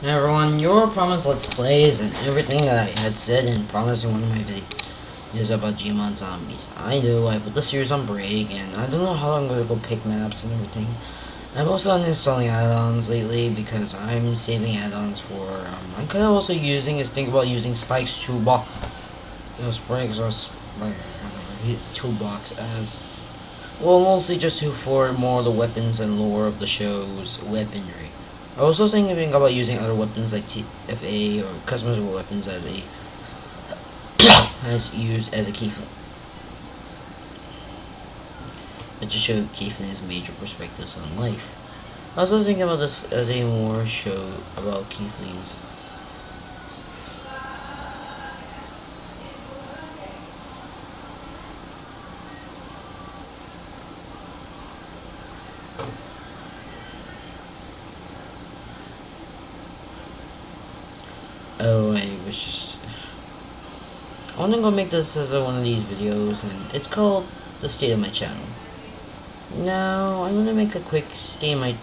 Hey everyone, your promised Let's Plays and everything that I had said and promised in one of my videos about Gmod Zombies. I do, I put the series on break and I don't know how I'm going to go pick maps and everything. I'm also uninstalling add-ons lately because I'm saving add-ons for, I'm kind of also think about using Spike's toolbox, Spike's or his toolbox as, well, mostly just for more of the weapons and lore of the show's weaponry. I was also thinking about using other weapons like TFA or customizable weapons as used as a keyframe. But to show Keyflame's major perspectives on life. I was also thinking about this as a more show about Keyflames. Oh, I want to go make this as one of these videos, and it's called The State of My Channel. Now, I'm going to make a quick state of my...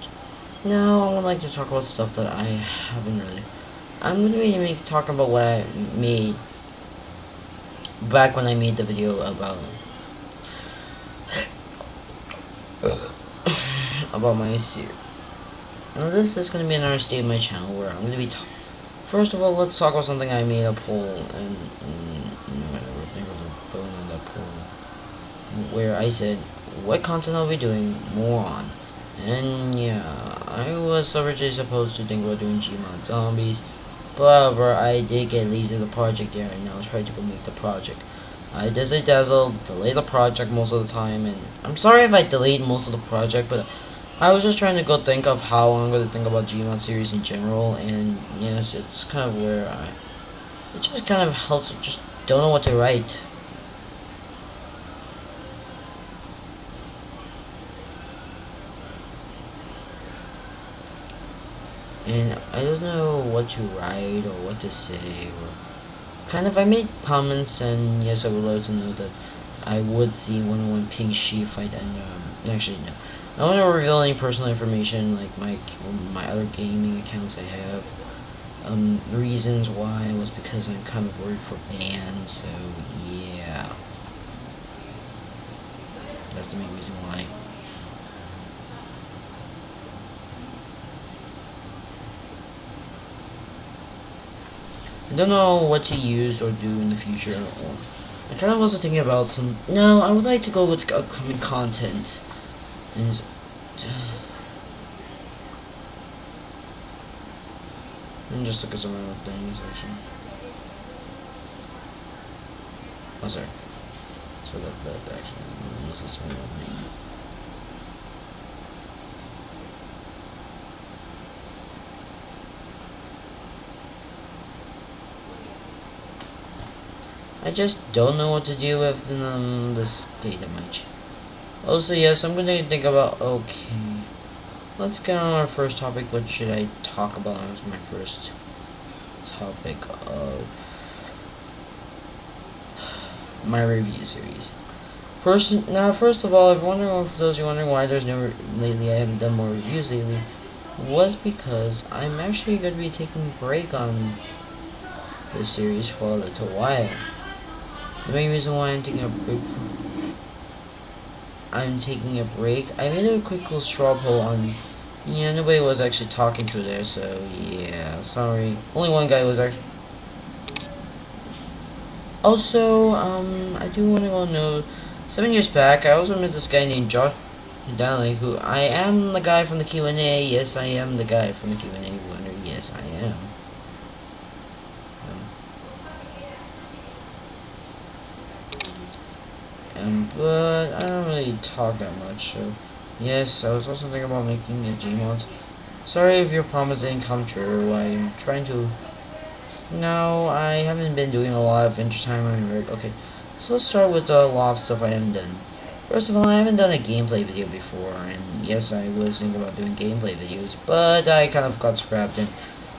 Now, I would like to talk about stuff that I haven't really... I'm going to talk about what I made back when I made the video about my series. Now, this is going to be another state of my channel where I'm going to be talking... First of all, let's talk about something I made a poll, and that poll, where I said what content I'll be doing more on. And yeah, I was originally supposed to think about doing Gmod Zombies, but however, I did get lazy to the project there, and now I tried to go make the project. I dizzle dazzle, delay the project most of the time, and I'm sorry if I delayed most of the project, but I was just trying to go think of how I'm going to think about Gmod series in general, and yes, it's kind of where it just kind of helps, just don't know what to write. And I don't know what to write or what to say, or kind of, I made comments, and yes, I would love to know that I would see 101 Pink Sheep fight, and actually no. I don't want to reveal any personal information like my other gaming accounts I have. Reasons why was because I'm kind of worried for bans, so yeah. That's the main reason why. I don't know what to use or do in the future, or I kind of also thinking about some. No, I would like to go with upcoming content. And just look at some other things actually. Oh, sorry. So that actually this is some other thing. I just don't know what to do with this data much. Also, yes, I'm gonna think about. Okay, let's get on our first topic. What should I talk about as my first topic of my review series? First of all, if wondering, for those who are wondering why there's no lately, I haven't done more reviews lately, was because I'm actually going to be taking a break on this series for a little while. The main reason why I'm taking a break, I made a quick little straw poll on, yeah, nobody was actually talking to there, so yeah, sorry. Only one guy was actually. Also, I do want to know, 7 years back, I also met this guy named Josh Daly, who I am the guy from the Q&A. Yes, I am the guy from the Q&A winner. Yes, I am. But I don't really talk that much, so yes, I was also thinking about making a Gmod. Sorry if your promise didn't come true. I'm trying to. No, I haven't been doing a lot of Adventure Time on work. Okay, so let's start with a lot of stuff I haven't done. First of all, I haven't done a gameplay video before, and yes, I was thinking about doing gameplay videos, but I kind of got scrapped, and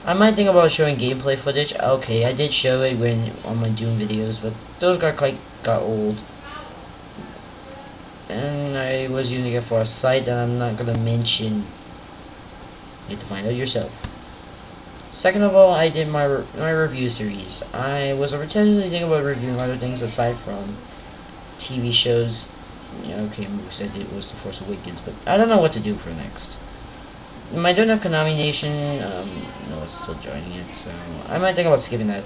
I might think about showing gameplay footage. Okay, I did show it on my Doom videos, but those got old. And I was using it for a site that I'm not gonna mention. You have to find out yourself. Second of all, I did my review series. I was originally thinking about reviewing other things aside from TV shows. Yeah, okay, movies I did was The Force Awakens, but I don't know what to do for next. I don't have Konami Nation. No, it's still joining it, so I might think about skipping that.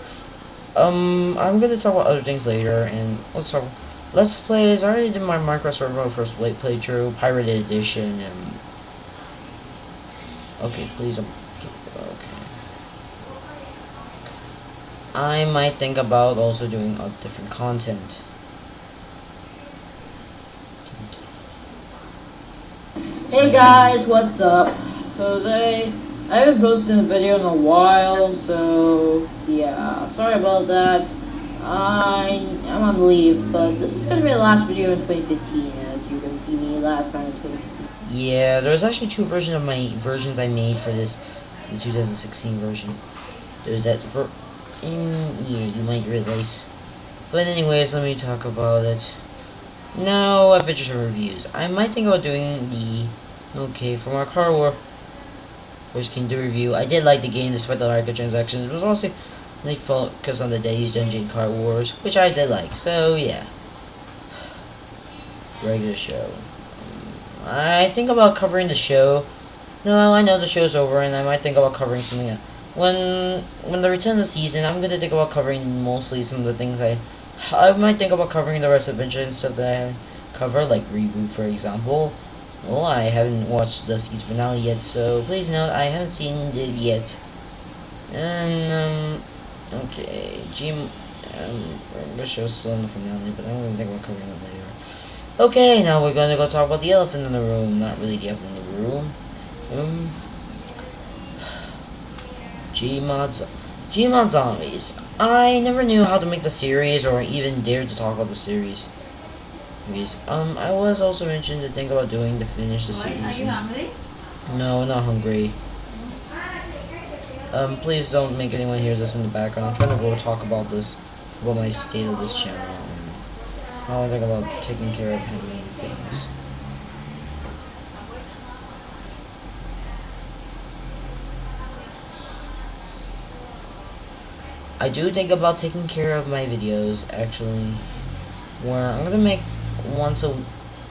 I'm gonna talk about other things later, and Let's Plays. I already did my Minecraft Survival first playthrough, Pirated Edition, and okay, please don't. Okay, I might think about also doing different content. Hey guys, what's up? So today, I haven't posted a video in a while, so yeah, sorry about that. I'm on leave, but this is gonna be the last video in 2015, as you can see me last time in 2015. Yeah, there's actually two versions I made for this, the 2016 version. There's that yeah, you might realize. But anyways, let me talk about it. Now, adventures and reviews. I might think about doing the from our Car Wars Kingdom review. I did like the game despite the microtransactions. It was also they focus on the Daddy's Dungeon Car Wars, which I did like. So yeah, regular show. I think about covering the show. No, I know the show's over, and I might think about covering something else. When the return of the season, I'm gonna think about covering mostly some of the things I might think about covering the rest of adventure and stuff that I cover, like Reboot, for example. Well, I haven't watched the season finale yet, so please note I haven't seen it yet. And okay, the show's still in the finale, but I'm gonna think about covering it later. Okay, now we're gonna go talk about the elephant in the room. Not really the elephant in the room. Gmod Zombies. I never knew how to make the series or even dared to talk about the series. I was also mentioned to think about doing to finish the series. Are you hungry? No, not hungry. Please don't make anyone hear this in the background. I'm trying to go talk about my state of this channel, and how I think about taking care of him and things. I do think about taking care of my videos, actually, where I'm gonna make once of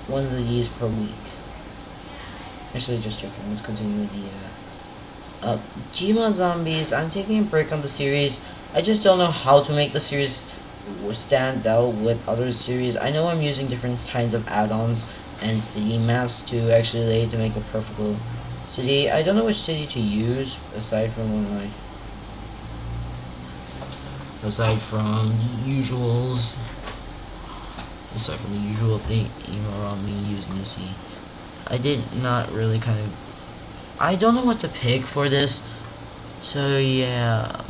these per week. Actually, just joking. Let's continue with the Gmod Zombies. I'm taking a break on the series. I just don't know how to make the series stand out with other series. I know I'm using different kinds of add-ons and city maps to actually to make a perfect little city. I don't know which city to use aside from the usuals. Aside from the usual thing around me using the sea. I did not really I don't know what to pick for this. So yeah.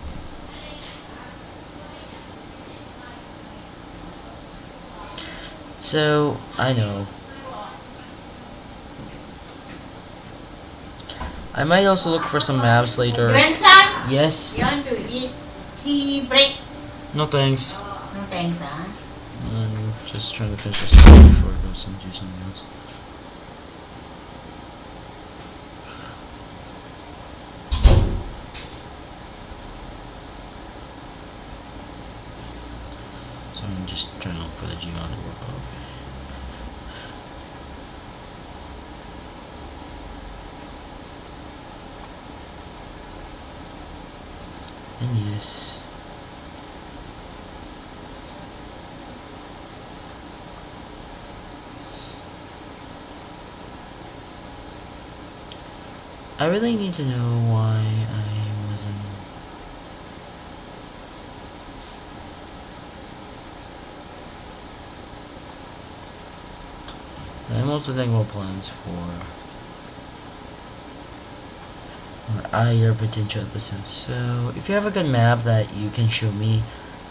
So I know. I might also look for some maps later. Grandson? Yes? You want to eat tea break? No thanks. No thanks, huh? I'm just trying to finish this before I go do something else. So I'm just trying to look for the Gmod to work. Okay. And yes. I really need to know why I wasn't. I'm also thinking about plans for either potential episodes. So if you have a good map that you can show me,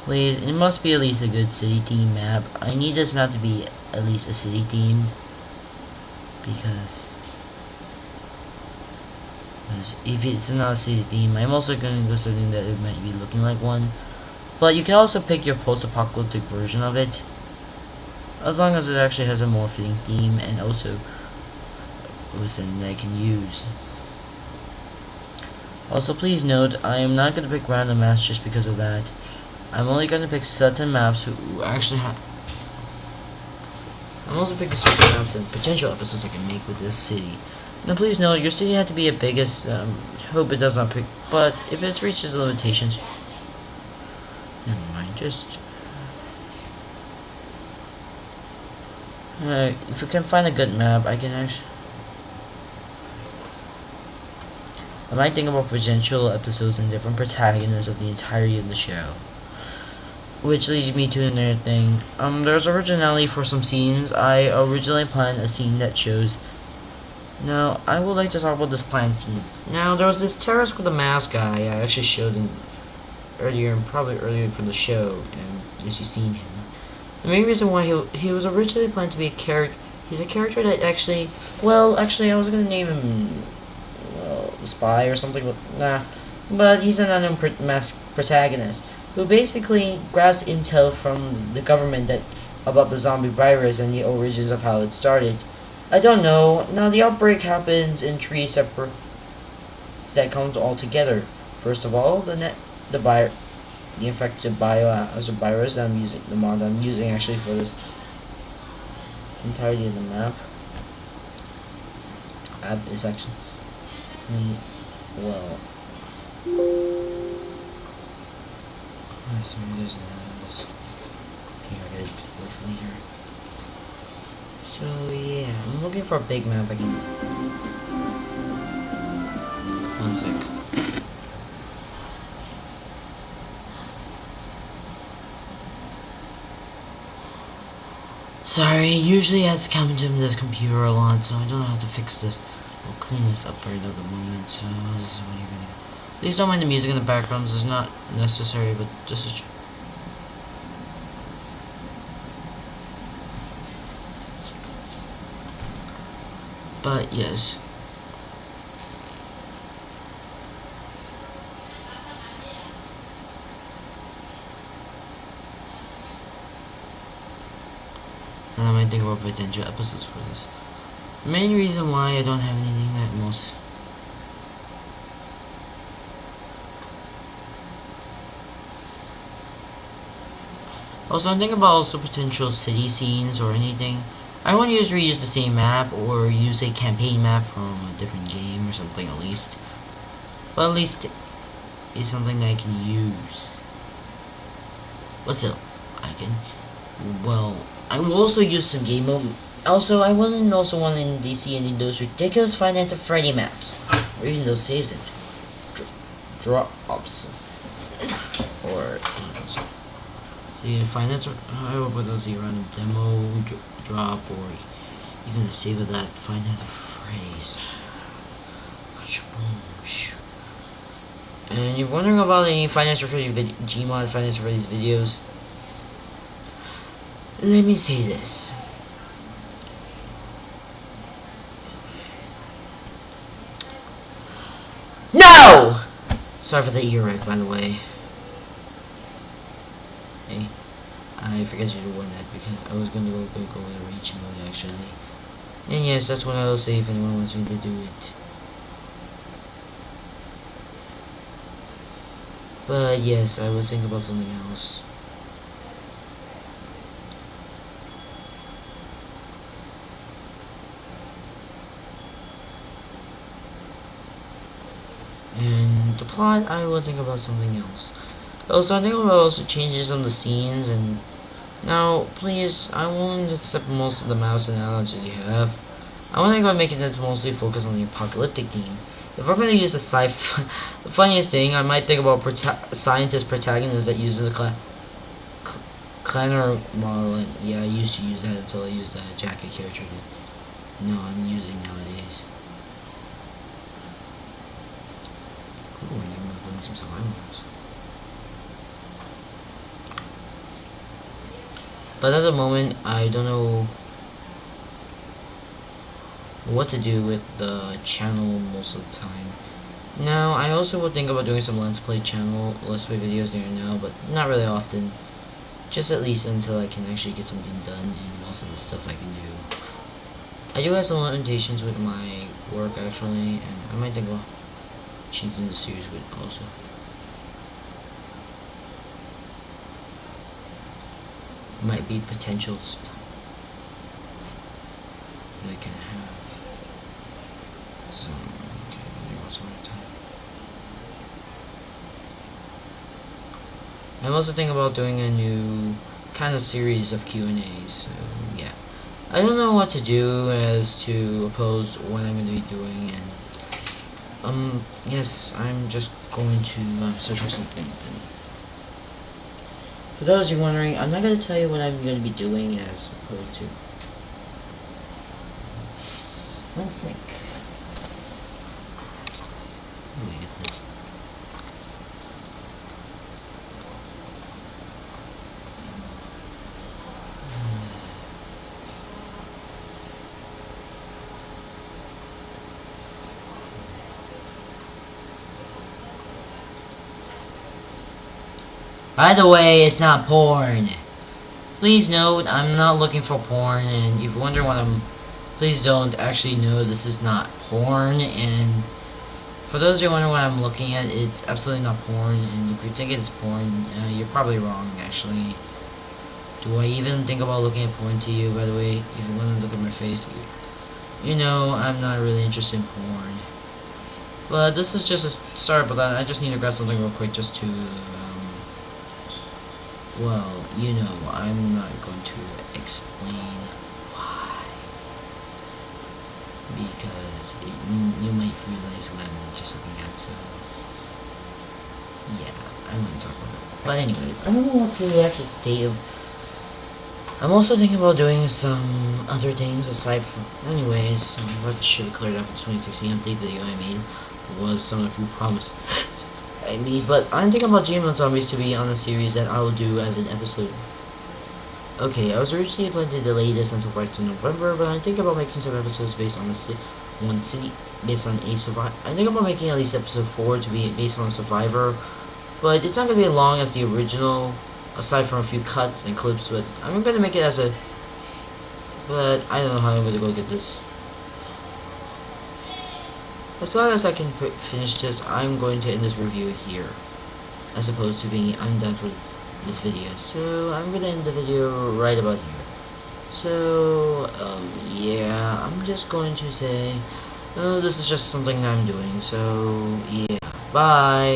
please. It must be at least a good city theme map. I need this map to be at least a city themed because if it's not a city theme, I'm also going to go something that it might be looking like one. But you can also pick your post-apocalyptic version of it, as long as it actually has a more fitting theme and also something that I can use. Also, please note, I am not going to pick random maps just because of that. I'm only going to pick certain maps who actually have... I'm also picking certain maps and potential episodes I can make with this city. Now please note, your city had to be a biggest, hope it does not pick, but if it reaches the limitations... Never mind, just... if we can find a good map, I can actually... I might think about potential episodes and different protagonists of the entirety of the show. Which leads me to another thing. There's originality for some scenes. I originally planned a scene that shows... Now, I would like to talk about this planned scene. Now, there was this terrorist with a mask guy I actually showed him earlier, probably earlier for the show, and yes, you've seen him. The main reason why he was originally planned to be a character... He's a character that actually... Well, actually, I was going to name him... Well, Spy or something, but nah. But he's an unknown masked protagonist who basically grabs intel from the government about the zombie virus and the origins of how it started. I don't know. Now the outbreak happens in three separate that comes all together. First of all, the infected biohazard virus that I'm using, the mod I'm using actually for this entirety of the map is actually well. Sorry, there's an here I did with later. So yeah, I'm looking for a big map again. One sec. Sorry, usually it's coming to this computer a lot, so I don't know how to fix this. I'll clean this up right at the moment, so this is what you're gonna do. Please don't mind the music in the background, this is not necessary, but this is... But yes. And I might think about potential episodes for this. The main reason why I don't have anything that most... Also, I'm thinking about also potential city scenes or anything. I want to reuse the same map or use a campaign map from a different game or something at least. But at least it's something that I can use. But still, I can... Well, I will also use some game mode. Also, I wouldn't also want to see any of those ridiculous Five Nights at Freddy maps. Or even those saves and drops. Or... See, Five Nights at Freddy's a random demo drop or even the save of that Five Nights at Freddy's. And you're wondering about any Five Nights at Freddy's Gmod Five Nights at Freddy's videos. Let me say this. No! Sorry for the earache, by the way. Hey, I forgot you to warn that because I was going to go with reach mode actually. And yes, that's what I will say if anyone wants me to do it. But yes, I was thinking about something else. And the plot, I will think about something else. Also, I think about also changes on the scenes and now, please, I won't accept most of the mouse analogy you have. I want to go make it mostly focus on the apocalyptic theme. If we're going to use a sci-fi, the funniest thing, I might think about scientist protagonists that uses the Clanner model. And yeah, I used to use that until I used that jacket character that no, I'm using nowadays. Ooh, I'm playing some survivors. But at the moment, I don't know what to do with the channel most of the time. Now, I also would think about doing some Let's Play videos here and now, but not really often. Just at least until I can actually get something done and most of the stuff I can do. I do have some limitations with my work actually, and I might think, well, changing the series would also. Might be potential stuff we can have. So, okay, what's all the time. I'm also thinking about doing a new kind of series of Q&As, so yeah. I don't know what to do as to oppose what I'm going to be doing, and yes, I'm just going to search for something. For those of you wondering, I'm not going to tell you what I'm going to be doing as opposed to... One sec. Let me get this. By the way, it's not porn. Please note, I'm not looking for porn, and if you're wondering what I'm... Please don't actually know this is not porn, and for those of you wondering what I'm looking at, it's absolutely not porn, and if you think it's porn, you're probably wrong, actually. Do I even think about looking at porn to you, by the way? If you want to look at my face, you know I'm not really interested in porn. But this is just a start, but I just need to grab something real quick just to... well, you know, I'm not going to explain why. Because you might realize what I'm just looking at, so... yeah, I'm going to talk about it. But anyways, I don't know what to actually state of... I'm also thinking about doing some other things aside from... anyways, what should have cleared up in the 2016 update video I made was some of the food promises I made, but I'm thinking about Digimon Zombies to be on a series that I will do as an episode. Okay, I was originally planning to delay this until right to November, but I'm thinking about making some episodes based on one city, based on a survivor. I think about making at least episode 4 to be based on a survivor, but it's not going to be as long as the original, aside from a few cuts and clips, but I'm going to make it as a... but I don't know how I'm going to go get this. As long as I can finish this, I'm going to end this review here, as opposed to being I'm done for this video. So I'm going to end the video right about here. So yeah, I'm just going to say this is just something I'm doing. So yeah, bye.